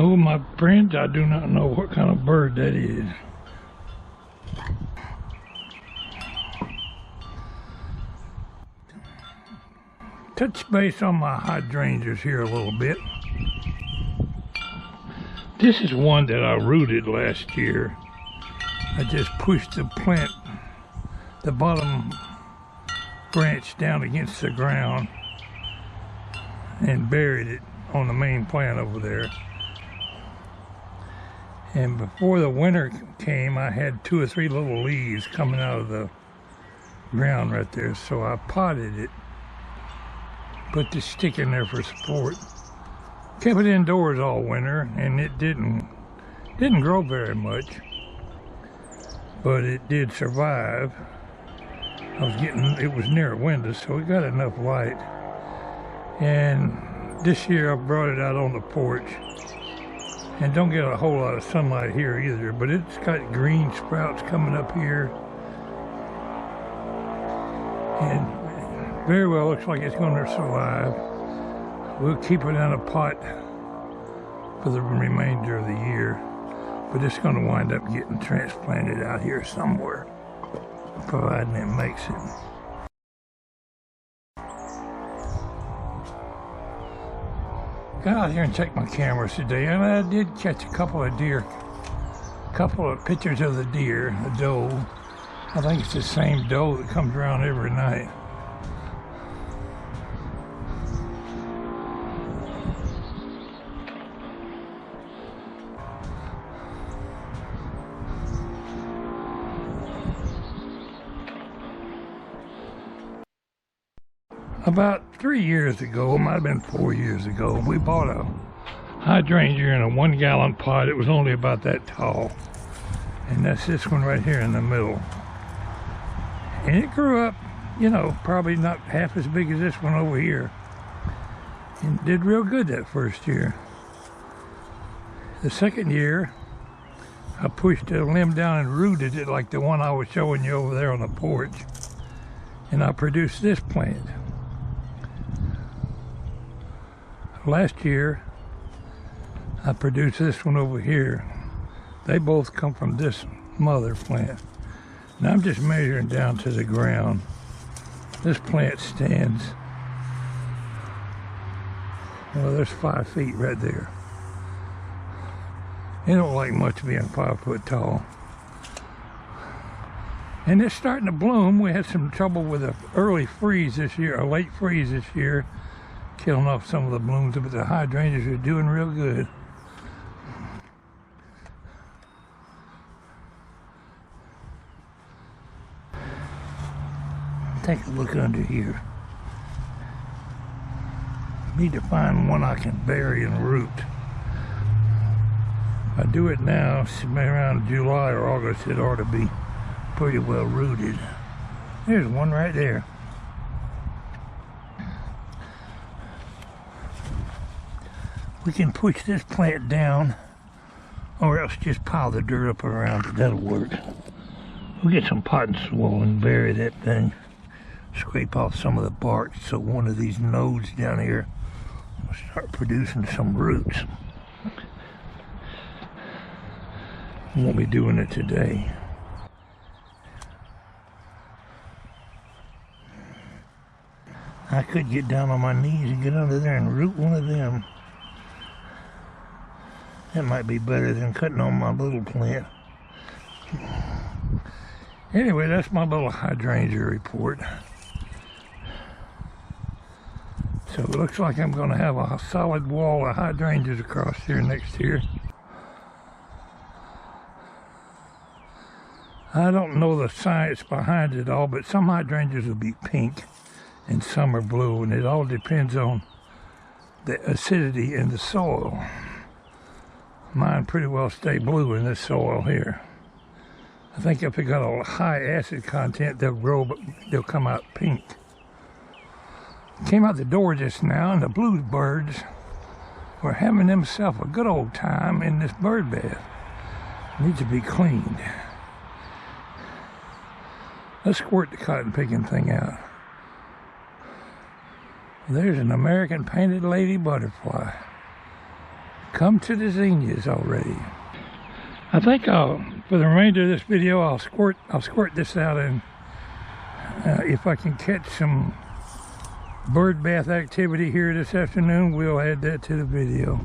No, my friends, I do not know what kind of bird that is. Touch base on my hydrangeas here a little bit. This is one that I rooted last year. I just pushed the plant, the bottom branch down against the ground and buried it on the main plant over there. And before the winter came, I had 2 or 3 little leaves coming out of the ground right there, so I potted it, put the stick in there for support, kept it indoors all winter, and it didn't grow very much, but it did survive. It was near a window, so it got enough light. And this year I brought it out on the porch, and don't get a whole lot of sunlight here either, but it's got green sprouts coming up here, and very well looks like it's going to survive. We'll keep it in a pot for the remainder of the year, but it's going to wind up getting transplanted out here somewhere, providing it makes it. Got out here and checked my cameras today, and I did catch a couple of deer, pictures of the deer, a doe. I think it's the same doe that comes around every night. About 3 years ago, it might have been 4 years ago, we bought a hydrangea in a 1-gallon pot. It was only about that tall. And that's this one right here in the middle. And it grew up, you know, probably not half as big as this one over here. And did real good that first year. The second year, I pushed a limb down and rooted it like the one I was showing you over there on the porch. And I produced this plant. Last year, I produced this one over here. They both come from this mother plant. And I'm just measuring down to the ground. This plant stands, well, there's 5 feet right there. It don't like much being 5 foot tall. And it's starting to bloom. We had some trouble with an early freeze this year, a late freeze this year, killing off some of the blooms, but the hydrangeas are doing real good. Take a look under here. Need to find one I can bury and root. If I do it now, around July or August, it ought to be pretty well rooted. There's one right there. We can push this plant down, or else just pile the dirt up around it. That'll work. We'll get some potting soil and bury that thing. Scrape off some of the bark so one of these nodes down here will start producing some roots. Won't be doing it today. I could get down on my knees and get under there and root one of them. That might be better than cutting on my little plant. Anyway, that's my little hydrangea report. So it looks like I'm going to have a solid wall of hydrangeas across here next year. I don't know the science behind it all, but some hydrangeas will be pink and some are blue, and it all depends on the acidity in the soil. Mine pretty well stay blue in this soil here. I think if it got a high acid content, they'll grow, but they'll come out pink. Came out the door just now, and the bluebirds were having themselves a good old time in this bird bath. Needs to be cleaned. Let's squirt the cotton picking thing out. There's an American painted lady butterfly. come to the zinnias already. I think for the remainder of this video, I'll squirt this out, and if I can catch some bird bath activity here this afternoon, we'll add that to the video.